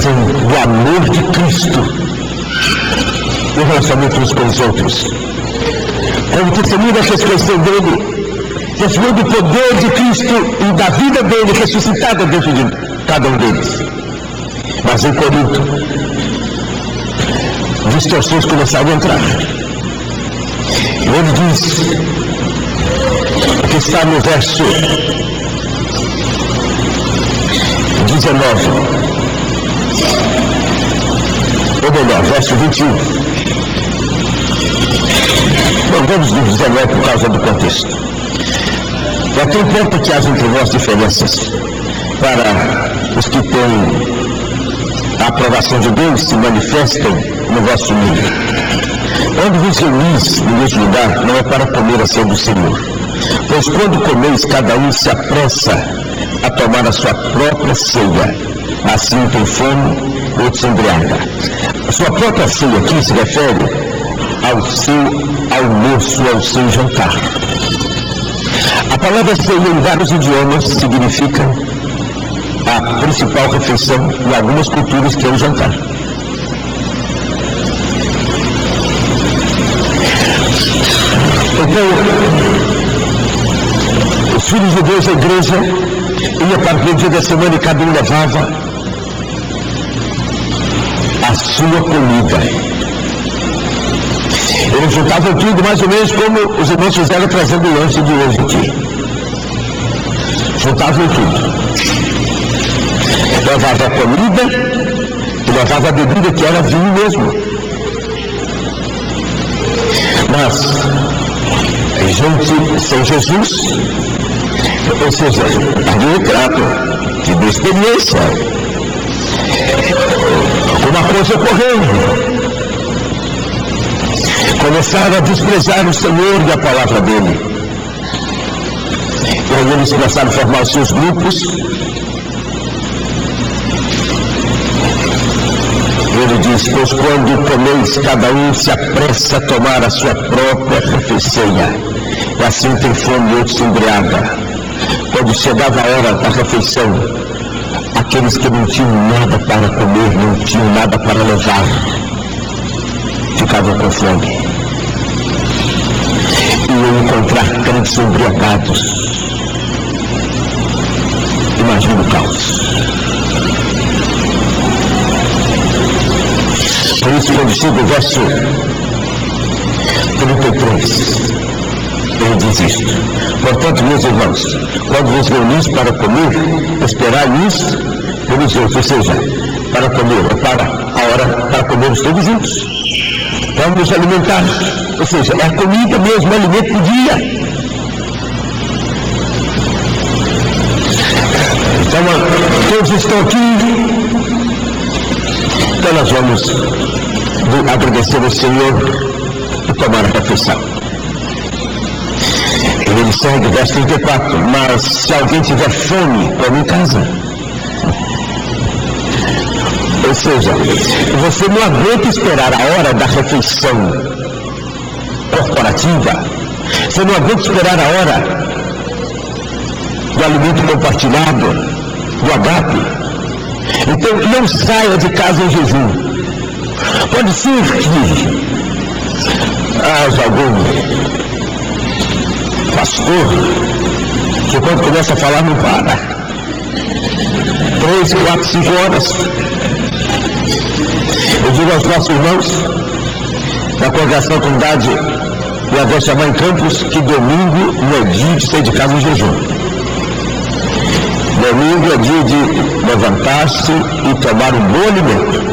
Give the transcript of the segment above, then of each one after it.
expressão do amor de Cristo no relacionamento uns com os outros. Quando testemunha da ressurreição dele, testemunha do poder de Cristo e da vida dele ressuscitada dentro de cada um deles. Mas em Corinto, distorções começaram a entrar. Ele diz, que está no verso 19, ou melhor, verso 21. Bom, vamos no 19 por causa do contexto. Já tem importa que haja entre nós diferenças para os que têm a aprovação de Deus se manifestam no vosso meio. Quando vos reunis no mesmo lugar, não é para comer a ceia do Senhor. Pois quando comeis, cada um se apressa a tomar a sua própria ceia. Assim tem fome, outro se embriaga. A sua própria ceia aqui se refere ao seu almoço, ao seu jantar. A palavra ceia em vários idiomas significa a principal refeição em algumas culturas, que é o jantar. Então, os filhos de Deus, a igreja, ia para o dia da semana e cada um levava a sua comida. Eles juntavam tudo mais ou menos como os irmãos fizeram trazendo o lanche de hoje aqui. Juntavam tudo. Levava a comida e levava a bebida, que era vinho mesmo. Mas gente sem Jesus, ou seja, havia um trato, tive experiência, alguma coisa ocorrendo. Começaram a desprezar o Senhor e a palavra dele. E aí eles começaram a formar os seus grupos. Ele diz, pois quando comeis, cada um se apressa a tomar a sua própria refeição. E assim tem fome e outro se embriaga. Quando chegava a hora da refeição, aqueles que não tinham nada para comer, não tinham nada para levar, ficavam com fome. E iam encontrar crentes embriagados. Imagina o caos. Por isso, quando chega o verso 33, ele diz isto: portanto, meus irmãos, quando vos reunis para comer, esperai isso pelos outros, ou seja, para comer, para a hora para comermos todos juntos. Vamos nos alimentar, ou seja, é a comida mesmo, é alimento do dia. Então, todos estão aqui. Então nós vamos agradecer ao Senhor e tomar a refeição. E ele segue, verso 34, mas se alguém tiver fome, come em casa. Ou seja, você não aguenta esperar a hora da refeição corporativa, você não aguenta esperar a hora do alimento compartilhado, do agape. Então, não saia de casa em jejum. Pode ser que haja algum pastor que quando começa a falar não para. 3, 4, 5 horas. Eu digo aos nossos irmãos da congregação da comunidade e a vez chamar em Campos que domingo não é dia de sair de casa em jejum. Domingo é dia de levantar-se e tomar um bom alimento.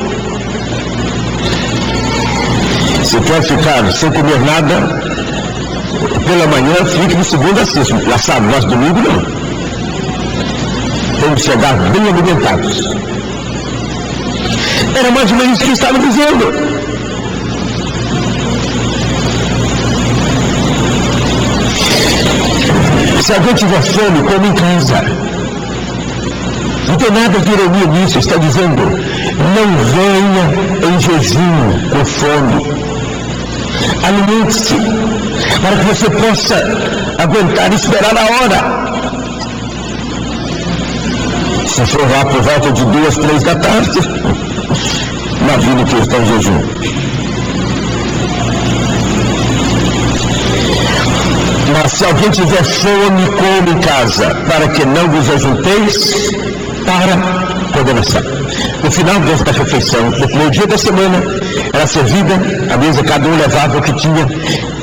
Se quer ficar sem comer nada, pela manhã fique de segunda a sexta. Já sabe, nós domingo não. Temos que chegar bem alimentados. Era mais ou menos isso que estava dizendo. Se alguém tiver fome, come em casa. Não tem nada de ironia nisso, está dizendo, não venha em jejum com fome. Alimente-se, para que você possa aguentar e esperar a hora. Se for lá por volta de 2, 3 da tarde, imagine que está em jejum. Mas se alguém tiver fome, come em casa, para que não vos ajunteis para condenação. No final desta refeição, no primeiro dia da semana, era servida a mesa, cada um levava o que tinha.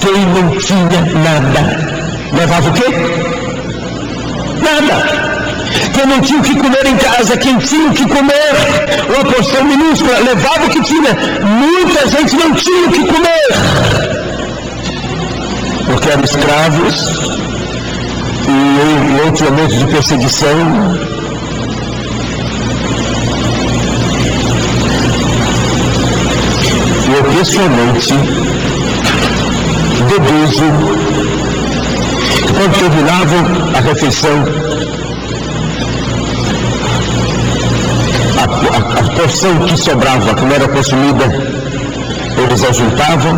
Quem não tinha nada, levava o quê? Nada. Quem não tinha o que comer em casa, quem tinha o que comer, uma porção minúscula, levava o que tinha. Muita gente não tinha o que comer, porque eram escravos e em outros momentos de perseguição. E eu pessoalmente deduzo que quando terminavam a refeição, a porção que sobrava, que não era consumida, eles ajuntavam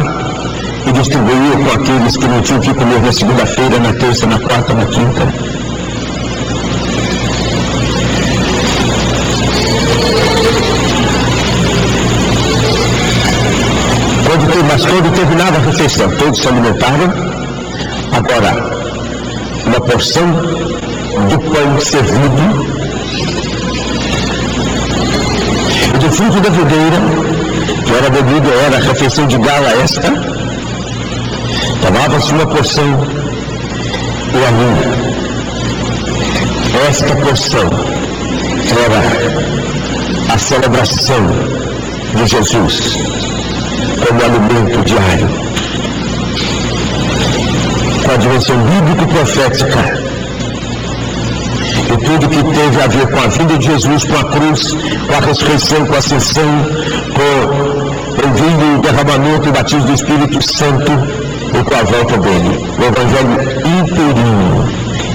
e distribuíam com aqueles que não tinham o que comer na segunda-feira, na terça, na quarta, na quinta. Mas quando terminava a refeição, todos se alimentaram. Agora, uma porção do pão servido e do fruto da videira, que era bebido, era a refeição de gala esta, tomava-se uma porção e ali, esta porção era a celebração de Jesus como alimento diário, com a dimensão bíblico-profética e tudo que teve a ver com a vida de Jesus, com a cruz, com a ressurreição, com a ascensão, com o envio, o derramamento e o batismo do Espírito Santo e com a volta dele. O Evangelho inteirinho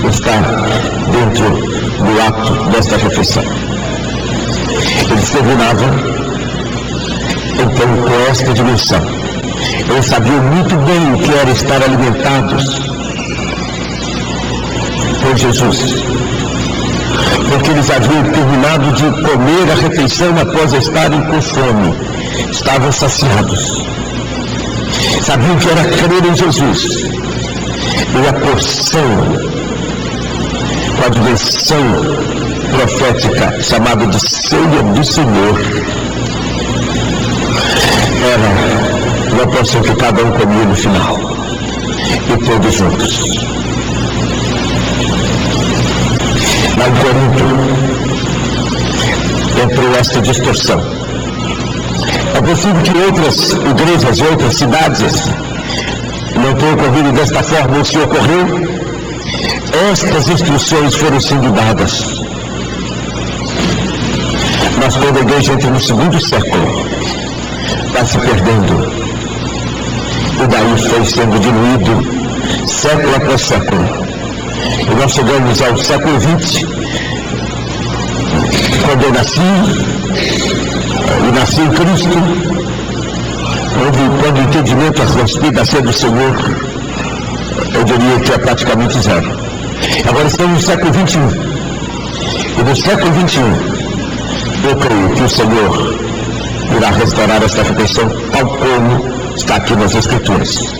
está dentro do ato desta refeição. Eles terminavam então com esta dimensão. Eles sabiam muito bem o que era estar alimentados por Jesus, porque eles haviam terminado de comer a refeição após estarem com fome, estavam saciados, sabiam que era crer em Jesus, e a porção com a dimensão profética chamada de ceia do Senhor era uma porção que cada um comia no final, e todos juntos. Lá em Corinto entrou esta distorção. É possível que outras igrejas e outras cidades não tenham ocorrido desta forma, ou se ocorreu, estas instruções foram sendo dadas. Mas quando a igreja entra no segundo século, está se perdendo, e daí foi sendo diluído século após século. E nós chegamos ao século XX, quando eu nasci, e nasci em Cristo, quando o entendimento a respeito da ceia do Senhor, eu diria que é praticamente zero. Agora estamos no século XXI, e no século XXI, eu creio que o Senhor irá restaurar esta refeição tal como está aqui nas Escrituras.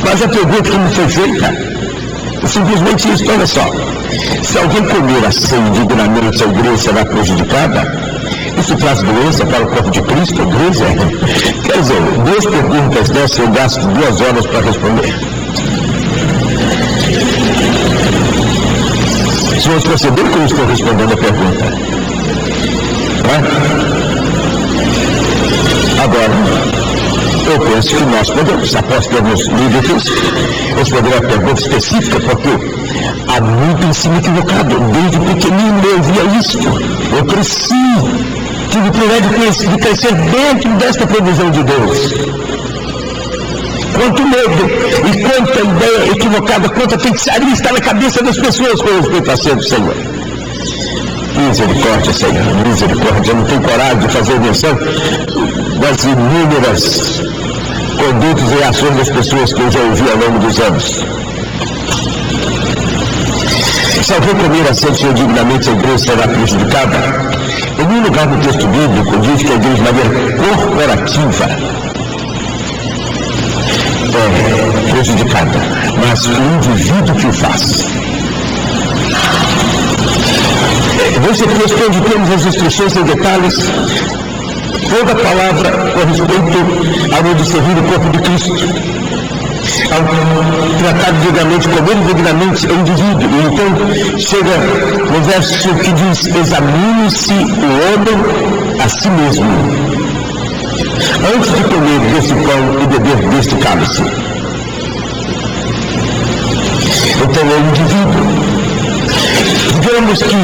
Mas a pergunta que me foi feita é simplesmente isso. Olha só, se alguém comer a ceia indignamente, a igreja será prejudicada? Isso traz doença para o corpo de Cristo, a igreja? Quer dizer, 2 perguntas dessas eu gasto 2 horas para responder. Se vocês perceberam que eu estou respondendo a pergunta, agora, eu penso que nós podemos, após termos livros, responder a pergunta específica, porque há muito ensino equivocado. Desde pequenino eu via isso. Eu cresci, tive o privilégio de crescer dentro desta previsão de Deus. Quanto medo e quanta ideia equivocada, quanta feitiçaria está na cabeça das pessoas com respeito à ceia do Senhor. Misericórdia, Senhor, misericórdia. Eu não tenho coragem de fazer menção das inúmeras condutas e ações das pessoas que eu já ouvi ao longo dos anos. Se alguém comer a sede Senhor dignamente, a igreja será prejudicada. Em nenhum lugar do texto bíblico diz que a igreja de maneira corporativa é prejudicada, mas o indivíduo que o faz. Nesse texto onde temos as instruções em detalhes, toda a palavra com respeito ao de servir o corpo de Cristo, ao tratar dignamente, comer dignamente o indivíduo. E então chega no verso que diz: examine-se o homem a si mesmo, antes de comer desse pão e beber deste cálice. Então é o indivíduo. Digamos que